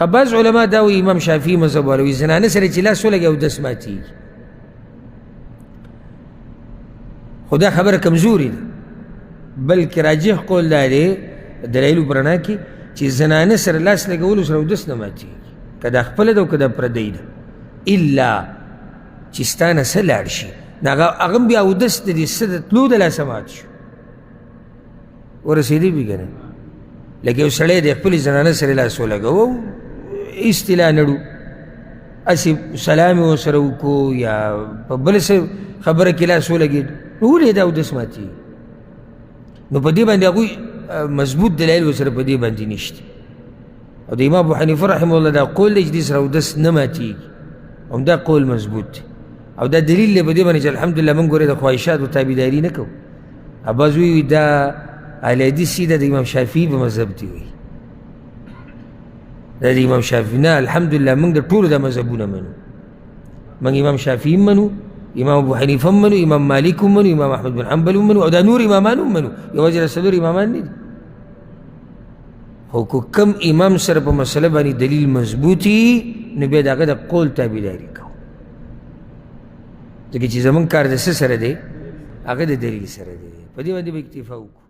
بعض علما دا وایي امام شافعي مذهب والا وایي زنانه سره چې لاس ولګي اودس ماتېږي، خو دا خبره کمزوري ده، بلکې راجح قول دا دی دلایلو په رڼا کې چې زنانه سره لاس لګولو سره اودس نه ماتېږي، که دا خپله ده او که دا پردی ده، الا چې ستا نه څه لاړ شي نو هغه هم بیا اودس د دې څه د تلو د لاسه مات شو، ورسېدی بي که نه. لکه یو سړی د خپلې زنانه سره لاس ولګوو اصطلاح نړو، هسې سلام یې ورسره وکړو یا په بله څه خبره کې لاس ولګېد نو ولې دا اودس ماتېږي؟ نو په دې باندې هغوی مضبوط دلایل ورسره په دې باندې نشته، او د امام ابو حنیفه رحمه الله دا قول دی چې دې سره اودس نه ماتېږي، همدا قول مضبوط دی، او دا دلیل دی په دې باندې چې الحمدلله موږ ګورې د خواهشاتو تابعداري نه کوو. بعض وایي دا اهل حدیث چې د امام شافعي په مذهب دی وایي، دا د امام شافعي نه، الحمدلله موږ د ټولو دا مذهبونه منو، موږ امام شافعي هم منو، امام ابو حنیفه هم منو، امام مالک هم منو، امام احمد بن حنبل هم منو، او دا نور امامان هم منو، یوازې دا څلور امامان نه دي. خو که کم امام سره په مسله باندې دلیل مضبوطي نو بیا د هغه د قول تابعداري کوو، ځکه چې زموږ کار د څه سره دی؟ هغه د دلیل سره دی، په دې باندې به اکتفا وکړو.